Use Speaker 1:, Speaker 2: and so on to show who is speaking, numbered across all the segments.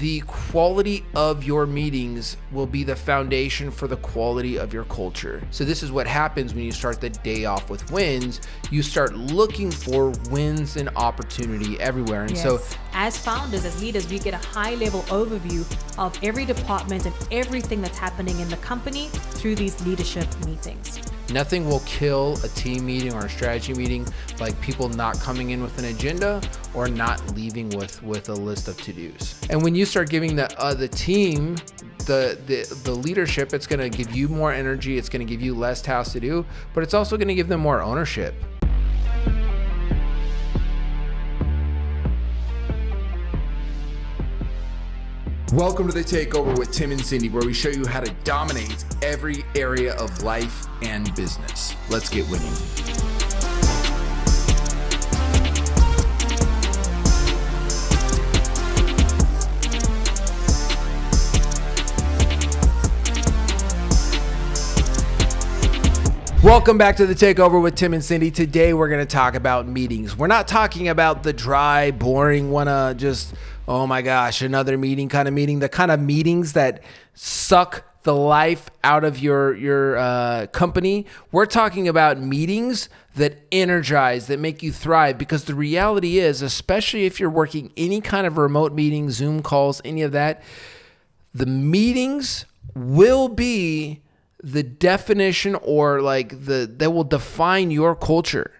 Speaker 1: the quality of your meetings will be the foundation for the quality of your culture. So this is what happens when you start the day off with wins. You start looking for wins and opportunity everywhere. And so
Speaker 2: as founders, as leaders, we get a high level overview of every department and everything that's happening in the company through these leadership meetings.
Speaker 1: Nothing will kill a team meeting or a strategy meeting like people not coming in with an agenda or not leaving with a list of to-dos. And when you start giving the team the leadership, it's going to give you more energy. It's going to give you less tasks to do, but it's also going to give them more ownership. Welcome to the Takeover with Tim and Cindy, where we show you how to dominate every area of life and business. Let's get winning. Welcome back to the Takeover with Tim and Cindy. Today we're going to talk about meetings. We're not talking about the dry, boring, oh my gosh, another meeting kind of meeting, the kind of meetings that suck the life out of your company. We're talking about meetings that energize, that make you thrive, because the reality is, especially if you're working any kind of remote meeting, Zoom calls, any of that, the meetings will be the definition or that will define your culture.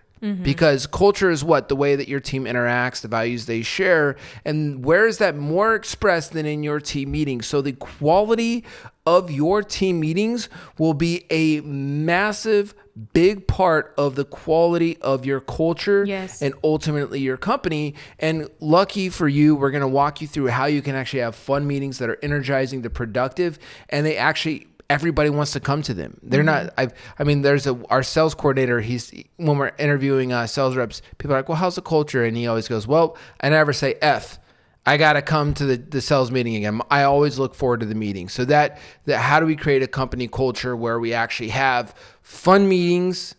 Speaker 1: Because culture is what? The way that your team interacts, the values they share. And where is that more expressed than in your team meetings? So the quality of your team meetings will be a massive, big part of the quality of your culture and ultimately your company. And lucky for you, we're going to walk you through how you can actually have fun meetings that are energizing, they're productive, and they actually everybody wants to come to them. They're not, there's our sales coordinator. When we're interviewing sales reps, people are like, well, how's the culture? And he always goes, well, I never say F. I got to come to the sales meeting again. I always look forward to the meeting. So that how do we create a company culture where we actually have fun meetings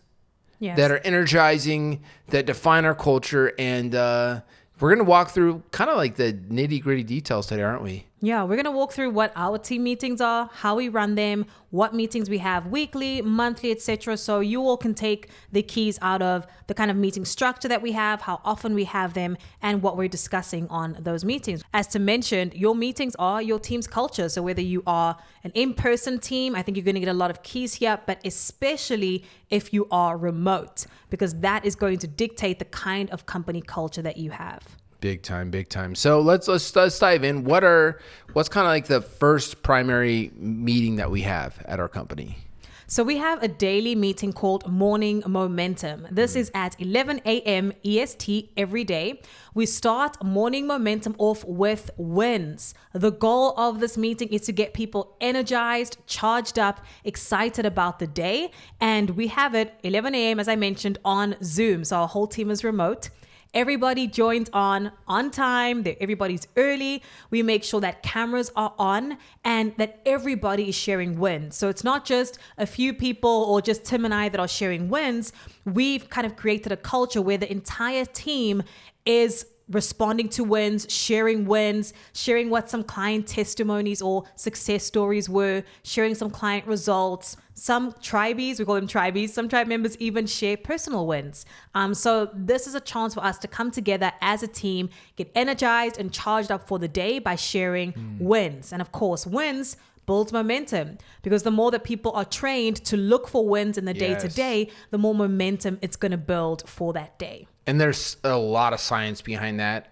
Speaker 1: that are energizing, that define our culture? And we're going to walk through kind of like the nitty gritty details today, aren't we?
Speaker 2: Yeah, we're going to walk through what our team meetings are, how we run them, what meetings we have weekly, monthly, etc. So you all can take the keys out of the kind of meeting structure that we have, how often we have them, and what we're discussing on those meetings. As Tim mentioned, your meetings are your team's culture. So whether you are an in-person team, I think you're going to get a lot of keys here, but especially if you are remote, because that is going to dictate the kind of company culture that you have.
Speaker 1: Big time, big time. So let's dive in. What's kind of like the first primary meeting that we have at our company?
Speaker 2: So we have a daily meeting called Morning Momentum. This is at 11 a.m. EST every day. We start Morning Momentum off with wins. The goal of this meeting is to get people energized, charged up, excited about the day. And we have it 11 a.m. as I mentioned on Zoom. So our whole team is remote. Everybody joins on time. Everybody's early. We make sure that cameras are on and that everybody is sharing wins. So it's not just a few people or just Tim and I that are sharing wins. We've kind of created a culture where the entire team is responding to wins, sharing what some client testimonies or success stories were, sharing some client results. Some tribees, we call them tribees, some tribe members even share personal wins. So this is a chance for us to come together as a team, get energized and charged up for the day by sharing wins. And of course, wins builds momentum, because the more that people are trained to look for wins in the day to day, the more momentum it's going to build for that day.
Speaker 1: And there's a lot of science behind that.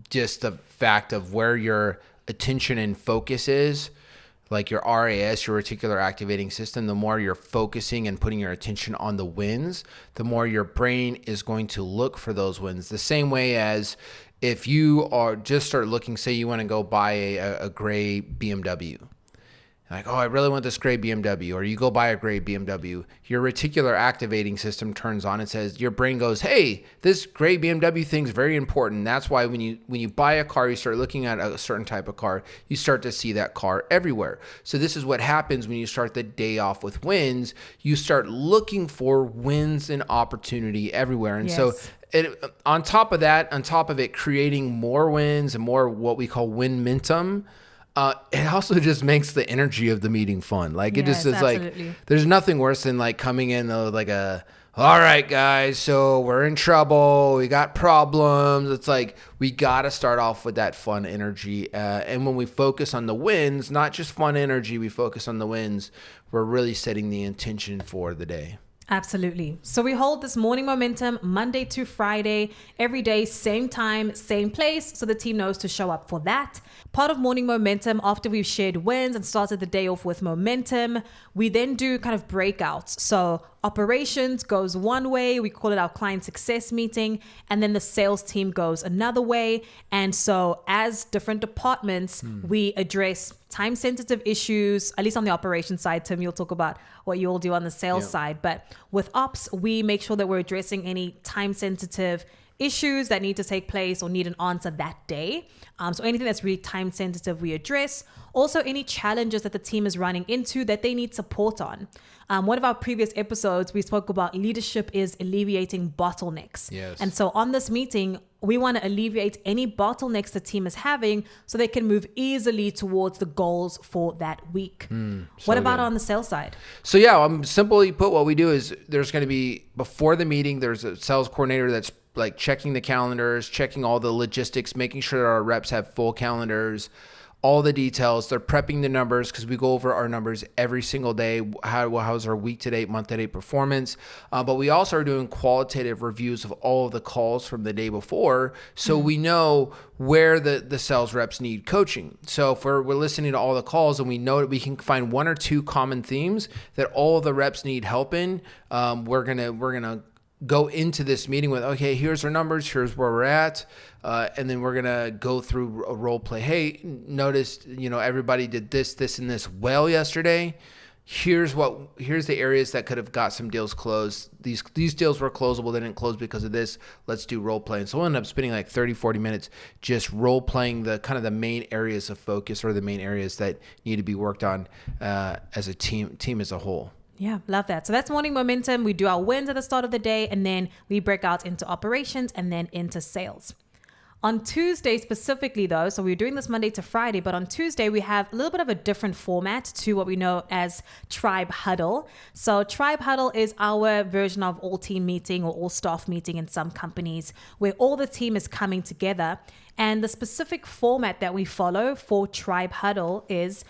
Speaker 1: Just the fact of where your attention and focus is, like your RAS, your reticular activating system, the more you're focusing and putting your attention on the wins, the more your brain is going to look for those wins. The same way as if you are just start looking, say you want to go buy a gray BMW. like, oh, I really want this gray BMW, or you go buy a gray BMW, your reticular activating system turns on and says, your brain goes, hey, this gray BMW thing's very important. That's why when you buy a car, you start looking at a certain type of car, you start to see that car everywhere. So this is what happens when you start the day off with wins. You start looking for wins and opportunity everywhere. And so on top of it, creating more wins and more what we call win-mentum, it also just makes the energy of the meeting fun. Like it just is absolutely. Like, there's nothing worse than like coming in like all right, guys, so we're in trouble. We got problems. It's like we got to start off with that fun energy. And when we focus on the wins, not just fun energy, we focus on the wins, we're really setting the intention for the day.
Speaker 2: Absolutely. So we hold this morning momentum Monday to Friday, every day, same time, same place. So the team knows to show up for that. Part of morning momentum, after we've shared wins and started the day off with momentum, we then do kind of breakouts. So operations goes one way, we call it our client success meeting, and then the sales team goes another way. And so as different departments, we address time sensitive issues, at least on the operations side. Tim, you'll talk about what you all do on the sales side. But with ops, we make sure that we're addressing any time sensitive issues that need to take place or need an answer that day. So anything that's really time sensitive, we address. Also, any challenges that the team is running into that they need support on. One of our previous episodes, we spoke about leadership is alleviating bottlenecks.
Speaker 1: Yes.
Speaker 2: And so on this meeting, we want to alleviate any bottlenecks the team is having so they can move easily towards the goals for that week. What about on the sales side?
Speaker 1: So simply put, what we do is there's going to be, before the meeting, there's a sales coordinator that's like checking the calendars, checking all the logistics, making sure that our reps have full calendars, all the details. They're prepping the numbers because we go over our numbers every single day. How's our week to date, month to date performance? But we also are doing qualitative reviews of all of the calls from the day before. So we know where the sales reps need coaching. So if we're listening to all the calls and we know that we can find one or two common themes that all of the reps need help in, we're gonna go into this meeting with, okay, here's our numbers, here's where we're at. And then we're going to go through a role play. Hey, noticed, everybody did this, and this well yesterday. Here's the areas that could have got some deals closed. These deals were closable. They didn't close because of this. Let's do role play. And so we'll end up spending like 30, 40 minutes just role playing the kind of the main areas of focus or the main areas that need to be worked on as a team as a whole.
Speaker 2: Yeah, love that. So that's morning momentum. We do our wins at the start of the day, and then we break out into operations and then into sales. On Tuesday specifically though, so we're doing this Monday to Friday, but on Tuesday we have a little bit of a different format to what we know as Tribe Huddle. So Tribe Huddle is our version of all team meeting or all staff meeting in some companies where all the team is coming together. And the specific format that we follow for Tribe Huddle is,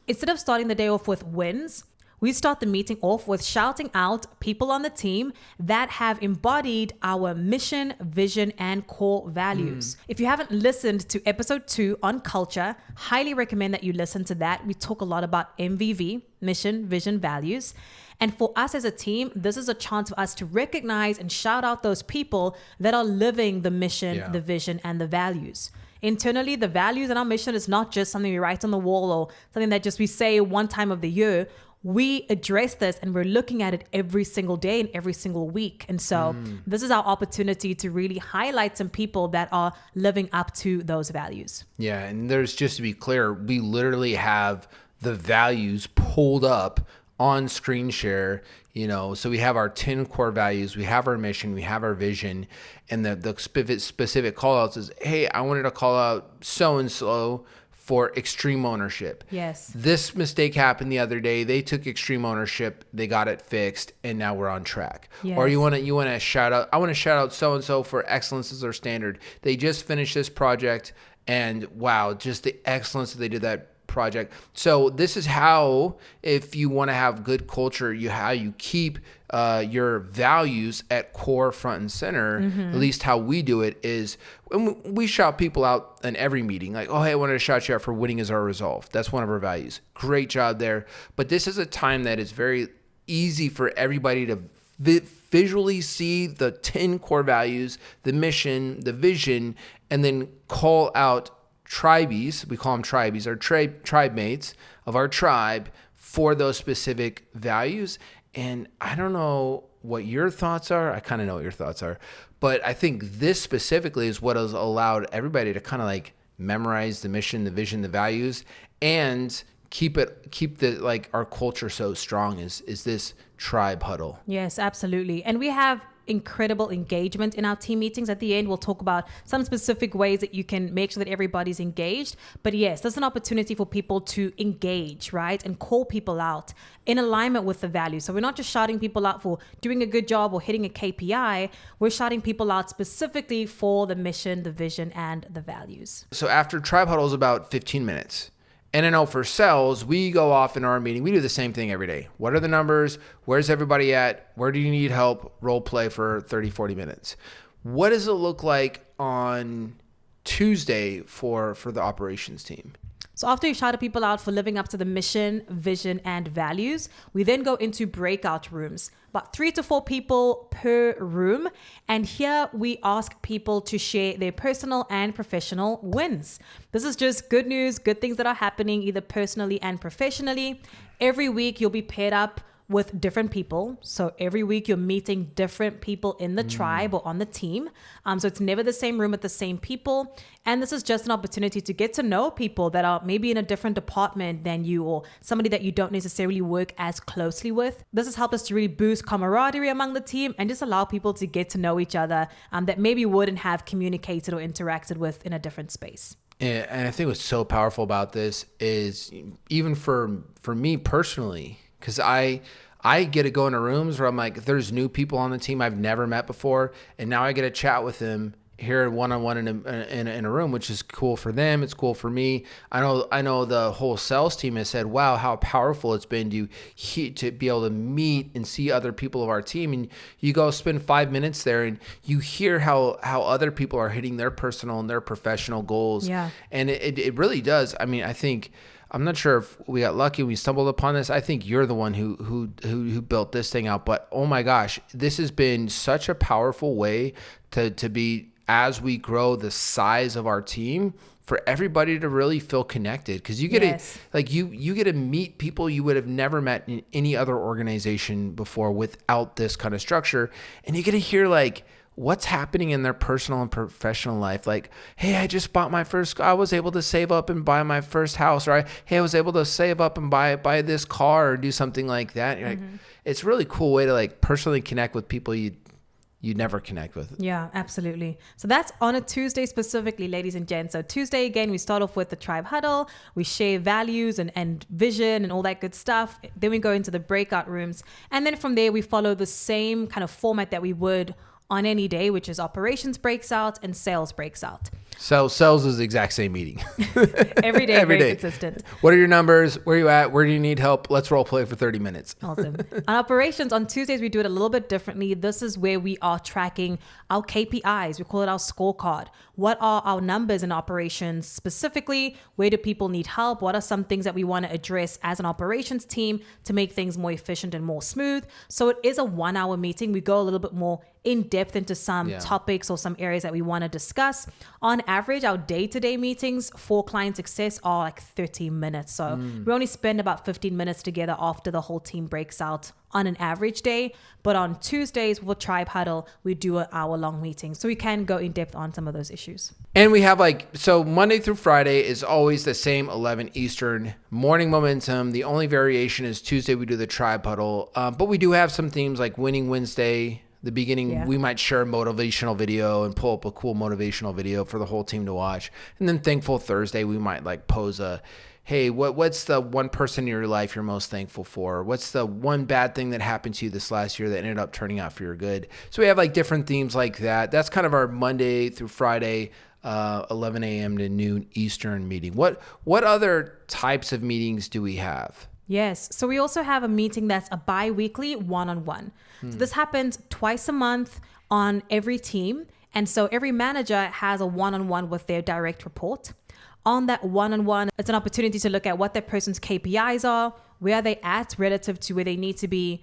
Speaker 2: instead of starting the day off with wins, we start the meeting off with shouting out people on the team that have embodied our mission, vision, and core values. If you haven't listened to episode 2 on culture, highly recommend that you listen to that. We talk a lot about MVV, mission, vision, values. And for us as a team, this is a chance for us to recognize and shout out those people that are living the mission, the vision, and the values. Internally, the values and our mission is not just something we write on the wall or something that just we say one time of the year. We address this and we're looking at it every single day and every single week. And so this is our opportunity to really highlight some people that are living up to those values.
Speaker 1: Yeah. And there's, just to be clear, we literally have the values pulled up on screen share, so we have our 10 core values, we have our mission, we have our vision, and the specific call outs is, hey, I wanted to call out so-and-so for extreme ownership.
Speaker 2: Yes.
Speaker 1: This mistake happened the other day. They took extreme ownership. They got it fixed, and now we're on track. Yes. Or you want to shout out. I want to shout out so and so for excellence as their standard. They just finished this project, and wow, just the excellence that they did that project. So this is how, if you want to have good culture, how you keep your values at core, front and center. At least how we do it is when we shout people out in every meeting, like, oh, hey, I wanted to shout you out for winning is our resolve. That's one of our values. Great job there. But this is a time that is very easy for everybody to visually see the 10 core values, the mission, the vision, and then call out tribees, we call them tribees, our tribe mates of our tribe for those specific values. And I don't know what your thoughts are. I kind of know what your thoughts are, but I think this specifically is what has allowed everybody to kind of like memorize the mission, the vision, the values, and keep the like our culture so strong is this tribe huddle.
Speaker 2: Yes, absolutely. And we have incredible engagement in our team meetings. At the end, we'll talk about some specific ways that you can make sure that everybody's engaged. But yes, there's an opportunity for people to engage, right? And call people out in alignment with the value. So we're not just shouting people out for doing a good job or hitting a KPI. We're shouting people out specifically for the mission, the vision, and the values.
Speaker 1: So after tribe huddle is about 15 minutes. And I know for sales, we go off in our meeting. We do the same thing every day. What are the numbers? Where's everybody at? Where do you need help? Role play for 30, 40 minutes. What does it look like on Tuesday for the operations team?
Speaker 2: So after you shout people out for living up to the mission, vision, and values, we then go into breakout rooms, about 3 to 4 people per room. And here we ask people to share their personal and professional wins. This is just good news, good things that are happening either personally and professionally. Every week you'll be paired up with different people. So every week you're meeting different people in the tribe or on the team. So it's never the same room with the same people. And this is just an opportunity to get to know people that are maybe in a different department than you or somebody that you don't necessarily work as closely with. This has helped us to really boost camaraderie among the team and just allow people to get to know each other that maybe wouldn't have communicated or interacted with in a different space.
Speaker 1: And I think what's so powerful about this is even for me personally, because I get to go into rooms where I'm like, there's new people on the team I've never met before, and now I get to chat with them here one-on-one in a room, which is cool for them. It's cool for me. I know the whole sales team has said, wow, how powerful it's been to be able to meet and see other people of our team. And you go spend 5 minutes there and you hear how other people are hitting their personal and their professional goals.
Speaker 2: Yeah.
Speaker 1: And it really does. I mean, I think, I'm not sure if we got lucky, we stumbled upon this. I think you're the one who built this thing out. But oh my gosh, this has been such a powerful way to be, as we grow the size of our team, for everybody to really feel connected. Because you get you get to meet people you would have never met in any other organization before without this kind of structure. And you get to hear like what's happening in their personal and professional life. Like, hey, I was able to save up and buy my first house, or hey, I was able to save up and buy this car or do something like that. Like, it's a really cool way to like personally connect with people you never connect with.
Speaker 2: Yeah, absolutely. So that's on a Tuesday specifically, ladies and gents. So Tuesday, again, we start off with the tribe huddle. We share values and vision and all that good stuff. Then we go into the breakout rooms. And then from there, we follow the same kind of format that we would on any day, which is operations breaks out and sales breaks out.
Speaker 1: So sales is the exact same meeting.
Speaker 2: Every day, very consistent.
Speaker 1: What are your numbers? Where are you at? Where do you need help? Let's role play for 30 minutes.
Speaker 2: Awesome. On operations, on Tuesdays, we do it a little bit differently. This is where we are tracking our KPIs. We call it our scorecard. What are our numbers in operations specifically? Where do people need help? What are some things that we want to address as an operations team to make things more efficient and more smooth? So it is a 1-hour meeting. We go a little bit more in depth into some topics or some areas that we want to discuss. On average, our day-to-day meetings for client success are like 30 minutes. So we only spend about 15 minutes together after the whole team breaks out on an average day. But on Tuesdays with Tribe Huddle, we do an hour-long meeting. So we can go in depth on some of those issues.
Speaker 1: And we have so Monday through Friday is always the same 11 Eastern morning momentum. The only variation is Tuesday we do the Tribe Huddle. But we do have some themes like Winning Wednesday. The beginning, we might share a motivational video and pull up a cool motivational video for the whole team to watch. And then Thankful Thursday, we might like pose hey, what's the one person in your life you're most thankful for? What's the one bad thing that happened to you this last year that ended up turning out for your good? So we have like different themes like that. That's kind of our Monday through Friday, 11 a.m. to noon Eastern meeting. What other types of meetings do we have?
Speaker 2: Yes. So we also have a meeting that's a bi-weekly one-on-one. So this happens twice a month on every team. And so every manager has a one-on-one with their direct report. On that one-on-one, it's an opportunity to look at what that person's KPIs are, where are they at relative to where they need to be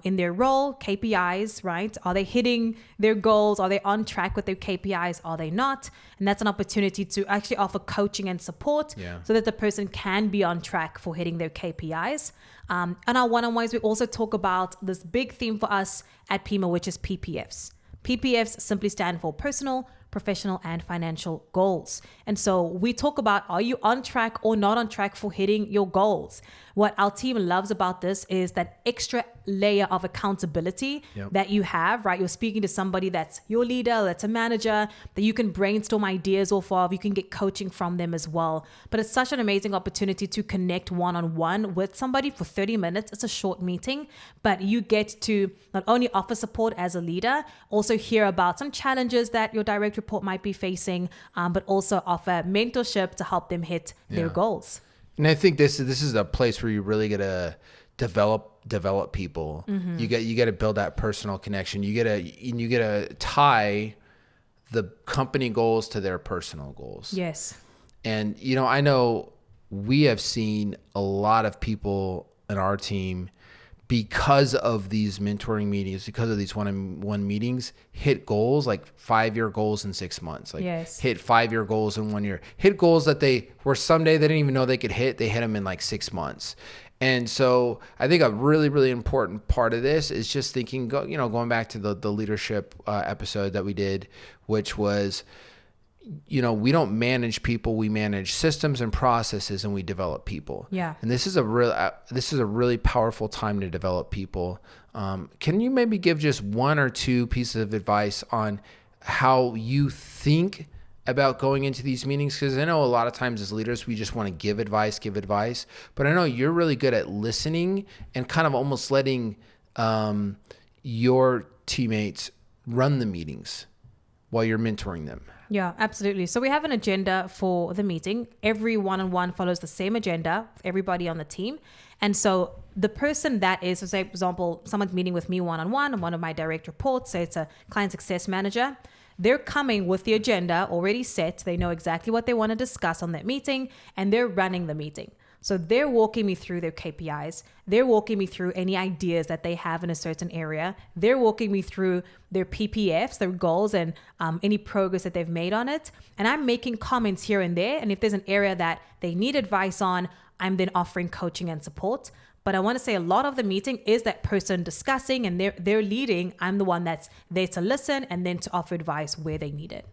Speaker 2: in their role, KPIs, right? Are they hitting their goals? Are they on track with their KPIs? Are they not? And that's an opportunity to actually offer coaching and support so that the person can be on track for hitting their KPIs. And our one-on-ones, we also talk about this big theme for us at PIMA, which is PPFs. PPFs simply stand for personal, professional, and financial goals. And so we talk about, are you on track or not on track for hitting your goals? What our team loves about this is that extra layer of accountability that you have, right? You're speaking to somebody that's your leader, that's a manager, that you can brainstorm ideas off of. You can get coaching from them as well. But it's such an amazing opportunity to connect one-on-one with somebody for 30 minutes. It's a short meeting, but you get to not only offer support as a leader, also hear about some challenges that your direct report might be facing, but also offer mentorship to help them hit their goals.
Speaker 1: And I think this is a place where you really gotta develop people. You got to build that personal connection. You gotta tie the company goals to their personal goals.
Speaker 2: Yes.
Speaker 1: And I know we have seen a lot of people in our team, because of these mentoring meetings, because of these one-on-one meetings, hit goals like 5-year goals in 6 months. Like hit 5-year goals in 1 year. Hit goals that they were someday they didn't even know they could hit. They hit them in like 6 months. And so I think a really, really important part of this is just thinking, going back to the leadership episode that we did, which was, we don't manage people, we manage systems and processes, and we develop people. Yeah. And this is a really powerful time to develop people. Can you maybe give just one or two pieces of advice on how you think about going into these meetings? Because I know a lot of times as leaders, we just want to give advice, but I know you're really good at listening and kind of almost letting your teammates run the meetings while you're mentoring them.
Speaker 2: Yeah, absolutely. So we have an agenda for the meeting. Every one-on-one follows the same agenda for everybody on the team. And so the person that is, so say, for example, someone's meeting with me one-on-one and one of my direct reports, say it's a client success manager, they're coming with the agenda already set. They know exactly what they want to discuss on that meeting, and they're running the meeting. So they're walking me through their KPIs. They're walking me through any ideas that they have in a certain area. They're walking me through their PPFs, their goals, and any progress that they've made on it. And I'm making comments here and there. And if there's an area that they need advice on, I'm then offering coaching and support. But I want to say a lot of the meeting is that person discussing and they're leading. I'm the one that's there to listen and then to offer advice where they need it.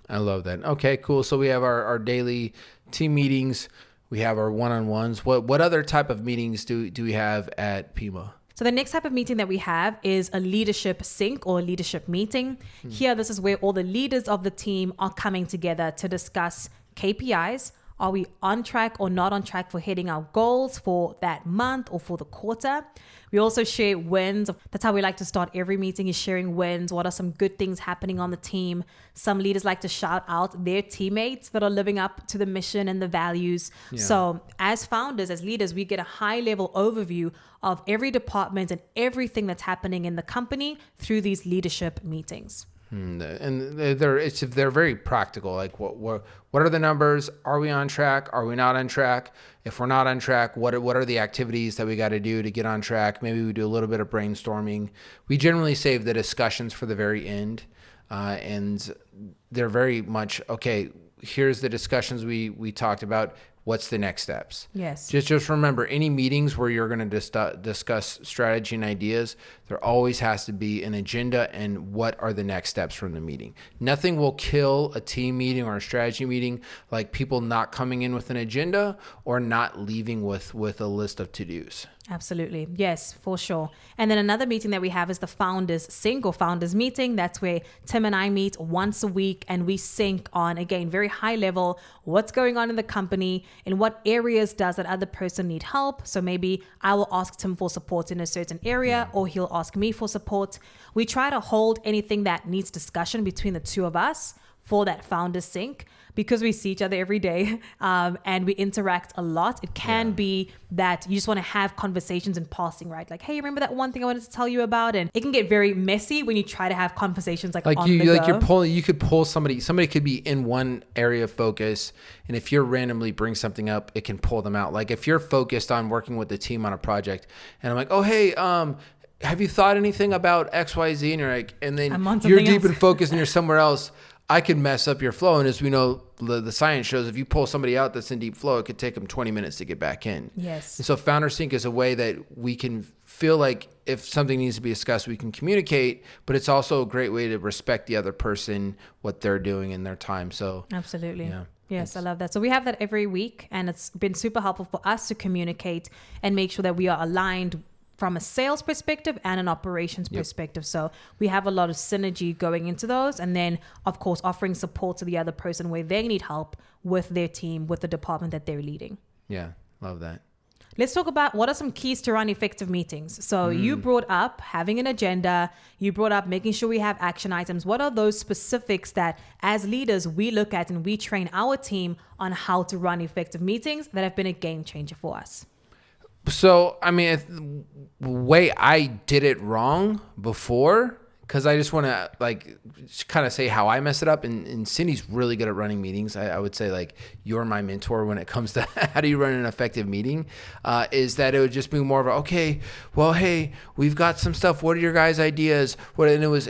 Speaker 1: I love that. Okay, cool. So we have our daily team meetings. We have our one-on-ones. What other type of meetings do we have at PIMA?
Speaker 2: So the next type of meeting that we have is a leadership sync or leadership meeting. Here, this is where all the leaders of the team are coming together to discuss KPIs. Are we on track or not on track for hitting our goals for that month or for the quarter? We also share wins. That's how we like to start every meeting, is sharing wins. What are some good things happening on the team? Some leaders like to shout out their teammates that are living up to the mission and the values. Yeah. So as founders, as leaders, we get a high level overview of every department and everything that's happening in the company through these leadership meetings.
Speaker 1: And they're very practical. Like what are the numbers? Are we on track? Are we not on track? If we're not on track, what are the activities that we got to do to get on track? Maybe we do a little bit of brainstorming. We generally save the discussions for the very end, and they're very much okay. Here's the discussions we talked about. What's the next steps?
Speaker 2: Yes.
Speaker 1: Just remember, any meetings where you're going to discuss strategy and ideas, there always has to be an agenda and what are the next steps from the meeting. Nothing will kill a team meeting or a strategy meeting like people not coming in with an agenda or not leaving with a list of to-dos.
Speaker 2: Absolutely. Yes, for sure. And then another meeting that we have is the founders sync or founders meeting. That's where Tim and I meet once a week and we sync on, again, very high level, what's going on in the company, in what areas does that other person need help. So maybe I will ask Tim for support in a certain area or he'll ask me for support. We try to hold anything that needs discussion between the two of us for that founders sync, because we see each other every day and we interact a lot. It can be that you just want to have conversations in passing, right? Like, hey, remember that one thing I wanted to tell you about? And it can get very messy when you try to have conversations like on the go.
Speaker 1: You could pull somebody could be in one area of focus, and if you're randomly bring something up, it can pull them out. Like if you're focused on working with the team on a project and I'm like, oh, hey, have you thought anything about XYZ? And you're like, and then
Speaker 2: I'm on
Speaker 1: you're
Speaker 2: something
Speaker 1: deep
Speaker 2: else.
Speaker 1: in focus and you're somewhere else. I can mess up your flow. And as we know, the science shows if you pull somebody out that's in deep flow, it could take them 20 minutes to get back in.
Speaker 2: Yes.
Speaker 1: And so Founder Sync is a way that we can feel like if something needs to be discussed, we can communicate, but it's also a great way to respect the other person, what they're doing in their time. So
Speaker 2: Absolutely.
Speaker 1: yeah.
Speaker 2: Yes, I love that. So we have that every week, and it's been super helpful for us to communicate and make sure that we are aligned from a sales perspective and an operations perspective. So we have a lot of synergy going into those. And then, of course, offering support to the other person where they need help with their team, with the department that they're leading.
Speaker 1: Yeah, love that.
Speaker 2: Let's talk about what are some keys to run effective meetings. So you brought up having an agenda. You brought up making sure we have action items. What are those specifics that as leaders we look at and we train our team on how to run effective meetings that have been a game changer for us?
Speaker 1: So, I mean, the way I did it wrong before, because I just want to like kind of say how I mess it up. And Cindy's really good at running meetings. I would say like you're my mentor when it comes to how do you run an effective meeting, is that it would just be more of a, okay, well, hey, we've got some stuff. What are your guys' ideas? I was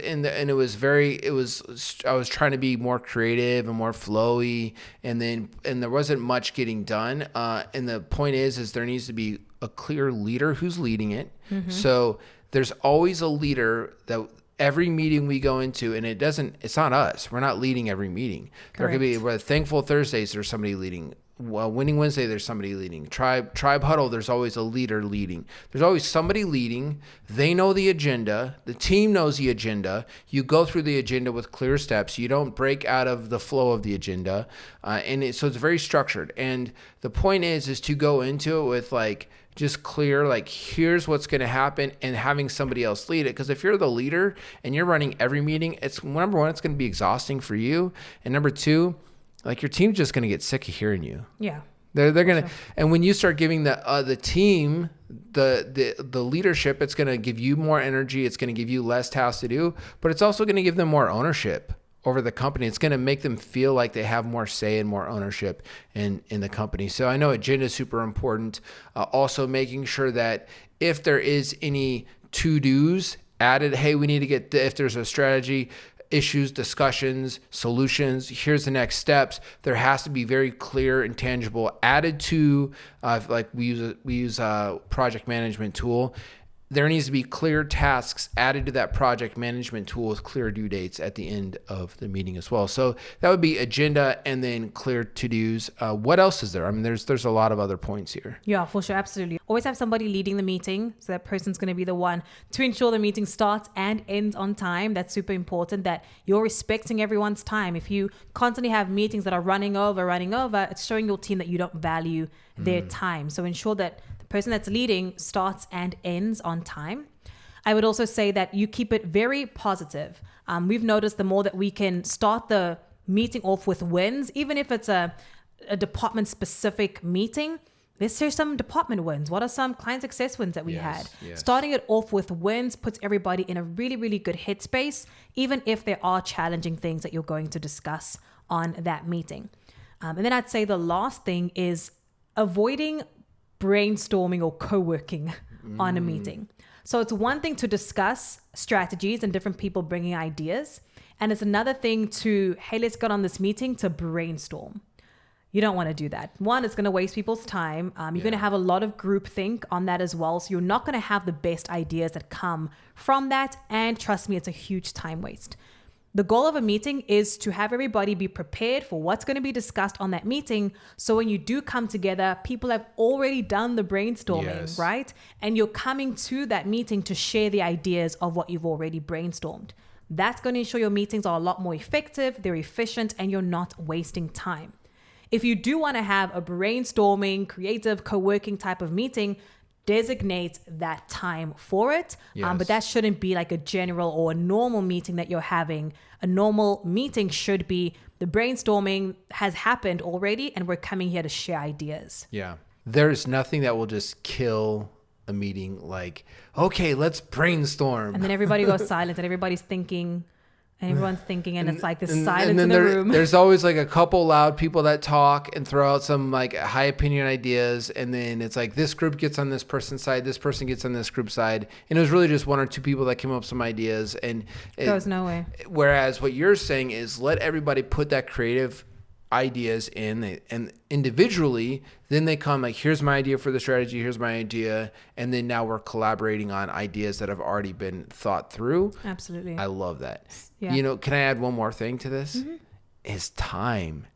Speaker 1: trying to be more creative and more flowy, and there wasn't much getting done. And the point is there needs to be a clear leader who's leading it. Mm-hmm. So there's always a leader that every meeting we go into, and it's not us. We're not leading every meeting. Correct. There could be Thankful Thursdays, there's somebody leading. Winning Wednesday, there's somebody leading. Tribe Huddle, there's always a leader leading. There's always somebody leading. They know the agenda. The team knows the agenda. You go through the agenda with clear steps. You don't break out of the flow of the agenda. So it's very structured. And the point is to go into it with like, just clear, like here's what's going to happen, and having somebody else lead it. Because if you're the leader and you're running every meeting, it's number one, it's going to be exhausting for you. And number two, like your team's just going to get sick of hearing you.
Speaker 2: Yeah.
Speaker 1: They're going to, and when you start giving the team, the leadership, it's going to give you more energy. It's going to give you less tasks to do, but it's also going to give them more ownership over the company. It's going to make them feel like they have more say and more ownership in the company. So I know agenda is super important. Also making sure that if there is any to-dos added, hey, we need to get, if there's a strategy, issues, discussions, solutions, here's the next steps. There has to be very clear and tangible added to, like we use a project management tool. There needs to be clear tasks added to that project management tool with clear due dates at the end of the meeting as well. So that would be agenda and then clear to-dos. What else is there? I mean, there's a lot of other points here.
Speaker 2: Yeah, for sure. Absolutely. Always have somebody leading the meeting. So that person's going to be the one to ensure the meeting starts and ends on time. That's super important that you're respecting everyone's time. If you constantly have meetings that are running over, it's showing your team that you don't value their time. So ensure that person that's leading starts and ends on time. I would also say that you keep it very positive. We've noticed the more that we can start the meeting off with wins, even if it's a department specific meeting, let's share some department wins. What are some client success wins that we had? Yes. Starting it off with wins puts everybody in a really, really good headspace, even if there are challenging things that you're going to discuss on that meeting. And then I'd say the last thing is avoiding brainstorming or co-working on a meeting. So it's one thing to discuss strategies and different people bringing ideas. And it's another thing to, hey, let's get on this meeting to brainstorm. You don't want to do that. One, it's going to waste people's time. You're going to have a lot of groupthink on that as well. So you're not going to have the best ideas that come from that. And trust me, it's a huge time waste. The goal of a meeting is to have everybody be prepared for what's going to be discussed on that meeting. So when you do come together, people have already done the brainstorming, right? And you're coming to that meeting to share the ideas of what you've already brainstormed. That's going to ensure your meetings are a lot more effective, they're efficient, and you're not wasting time. If you do want to have a brainstorming, creative, co-working type of meeting, designate that time for it. But that shouldn't be like a general or a normal meeting that you're having. A normal meeting should be the brainstorming has happened already and we're coming here to share ideas.
Speaker 1: Yeah. There's nothing that will just kill a meeting like, okay, let's brainstorm.
Speaker 2: And then everybody goes silent and everybody's thinking And everyone's thinking, and it's like the silence
Speaker 1: then
Speaker 2: in the room.
Speaker 1: There's always like a couple loud people that talk and throw out some like high opinion ideas. And then it's like this group gets on this person's side, this person gets on this group side. And it was really just one or two people that came up with some ideas. And it
Speaker 2: goes nowhere.
Speaker 1: Whereas what you're saying is let everybody put that creative ideas in, and individually then they come like, here's my idea for the strategy, here's my idea, and then now we're collaborating on ideas that have already been thought through.
Speaker 2: Absolutely.
Speaker 1: I love that.
Speaker 2: Yeah.
Speaker 1: You know, can I add one more thing to this? Is time.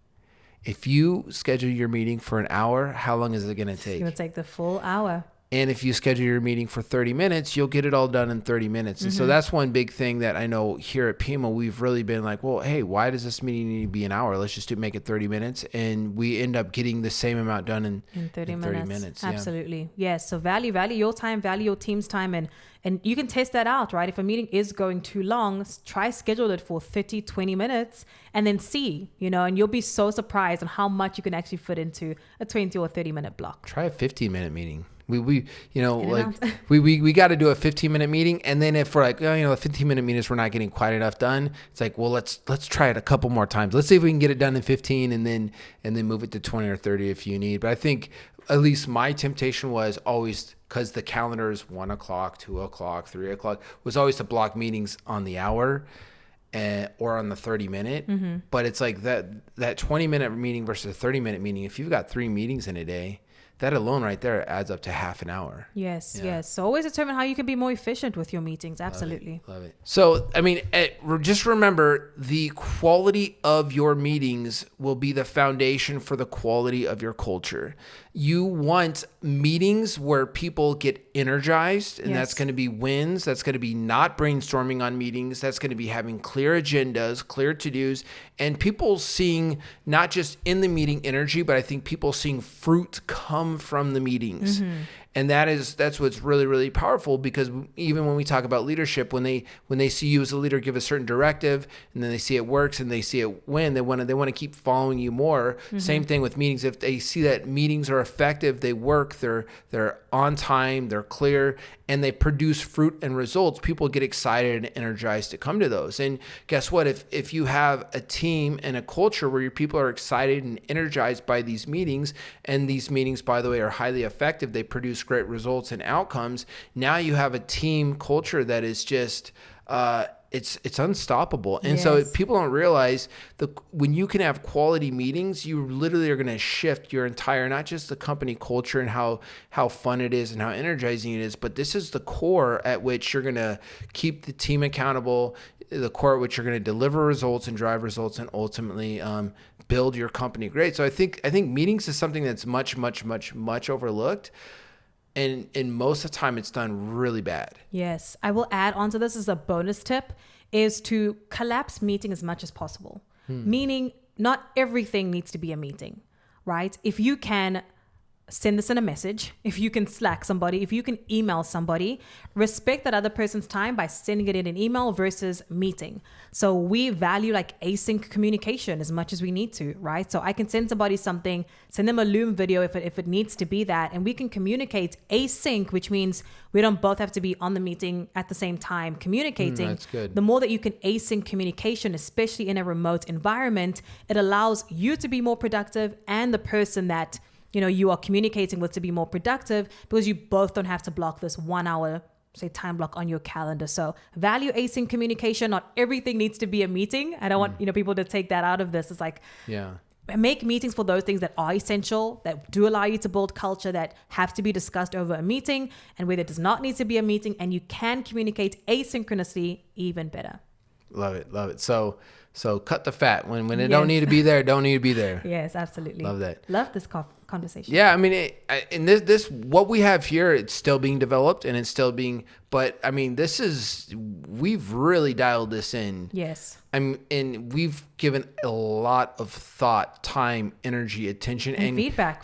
Speaker 1: If you schedule your meeting for an hour, how long is it going to take?
Speaker 2: It's going to take the full hour.
Speaker 1: And if you schedule your meeting for 30 minutes, you'll get it all done in 30 minutes. And so that's one big thing that I know here at Pima, we've really been like, well, hey, why does this meeting need to be an hour? Let's just make it 30 minutes. And we end up getting the same amount done in 30 minutes.
Speaker 2: Absolutely. Yes. So value your time, value your team's time. And you can test that out, right? If a meeting is going too long, try schedule it for 30, 20 minutes and then see, and you'll be so surprised on how much you can actually fit into a 20 or 30-minute block.
Speaker 1: Try a 15-minute meeting. We got to do a 15-minute meeting, and then if we're like, the 15-minute meetings we're not getting quite enough done, it's like, well, let's try it a couple more times. Let's see if we can get it done in 15, and then move it to 20 or 30 if you need. But I think at least my temptation was always, because the calendar is 1 o'clock, 2 o'clock, 3 o'clock, was always to block meetings on the hour. Or on the 30-minute, but it's like that 20-minute meeting versus a 30-minute meeting. If you've got 3 meetings in a day, that alone right there adds up to half an hour.
Speaker 2: Yes. So always determine how you can be more efficient with your meetings. Absolutely.
Speaker 1: Love it. So, I mean, just remember the quality of your meetings will be the foundation for the quality of your culture. You want meetings where people get energized, and that's going to be wins. That's going to be not brainstorming on meetings. That's going to be having clear agendas, clear to-dos, and people seeing not just in the meeting energy, but I think people seeing fruit come from the meetings. And that's what's really, really powerful, because even when we talk about leadership, when they see you as a leader give a certain directive, and then they see it works and they see it win, they want to keep following you more. Same thing with meetings. If they see that meetings are effective, they work, they're on time, they're clear, and they produce fruit and results, people get excited and energized to come to those. And guess what? If you have a team and a culture where your people are excited and energized by these meetings, and these meetings, by the way, are highly effective, they produce great results and outcomes, now you have a team culture that is just it's unstoppable. And so people don't realize when you can have quality meetings, you literally are going to shift your entire, not just the company culture and how fun it is and how energizing it is, but this is the core at which you're going to keep the team accountable, the core at which you're going to deliver results and drive results, and ultimately build your company great. So I think meetings is something that's much, much, much, much overlooked. And most of the time it's done really bad. Yes.
Speaker 2: I will add on to this as a bonus tip, is to collapse meeting as much as possible. Meaning not everything needs to be a meeting, right? If you can send this in a message, if you can Slack somebody, if you can email somebody, respect that other person's time by sending it in an email versus meeting. So we value like async communication as much as we need to, right? So I can send somebody something, send them a Loom video if it needs to be that, and we can communicate async, which means we don't both have to be on the meeting at the same time communicating.
Speaker 1: That's good.
Speaker 2: The more that you can async communication, especially in a remote environment, it allows you to be more productive and the person that you are communicating with to be more productive, because you both don't have to block this 1 hour, say, time block on your calendar. So value async communication. Not everything needs to be a meeting. I don't want, people to take that out of this. It's like, make meetings for those things that are essential, that do allow you to build culture, that have to be discussed over a meeting, and where there does not need to be a meeting and you can communicate asynchronously, even better.
Speaker 1: Love it. Love it. So cut the fat. When it don't need to be there, it don't need to be there.
Speaker 2: Yes, absolutely.
Speaker 1: Love that.
Speaker 2: Love this conversation.
Speaker 1: Yeah, I mean, in this what we have here, it's still being developed and it's still being, but I mean, we've really dialed this in.
Speaker 2: Yes.
Speaker 1: And we've given a lot of thought, time, energy, attention, and
Speaker 2: feedback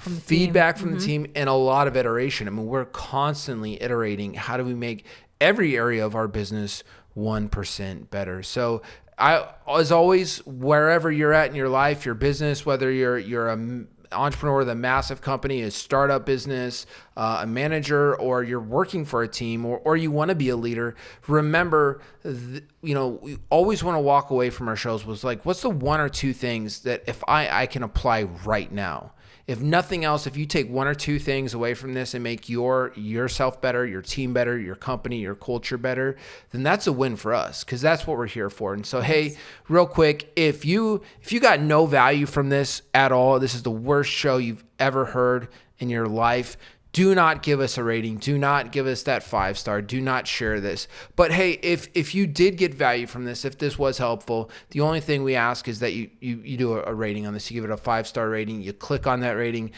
Speaker 2: from the
Speaker 1: team, and a lot of iteration. I mean, we're constantly iterating. How do we make every area of our business 1% better? So as always, wherever you're at in your life, your business, whether you're entrepreneur with a massive company, a startup business, a manager, or you're working for a team, or you want to be a leader, remember, we always want to walk away from our shows with like, what's the one or two things that if I can apply right now? If nothing else, if you take one or two things away from this and make yourself better, your team better, your company, your culture better, then that's a win for us, because that's what we're here for. And so, hey, real quick, if you got no value from this at all, this is the worst show you've ever heard in your life, do not give us a rating. Do not give us that 5-star. Do not share this. But hey, if you did get value from this, if this was helpful, the only thing we ask is that you do a rating on this. You give it a 5-star rating. You click on that rating.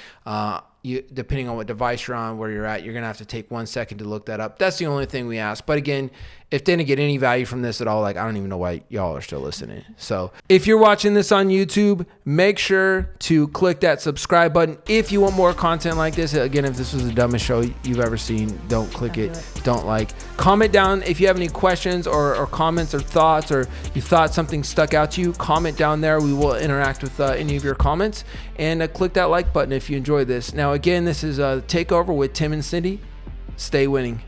Speaker 1: Depending on what device you're on, where you're at, you're going to have to take 1 second to look that up. That's the only thing we ask. But again, if they didn't get any value from this at all, like, I don't even know why y'all are still listening. So if you're watching this on YouTube, make sure to click that subscribe button. If you want more content like this, again, if this was the dumbest show you've ever seen, don't click it. Don't like. Comment down if you have any questions or comments or thoughts, or you thought something stuck out to you. Comment down there. We will interact with any of your comments. And click that like button if you enjoyed this. Now, again, this is Takeover with Tim and Cindy. Stay winning.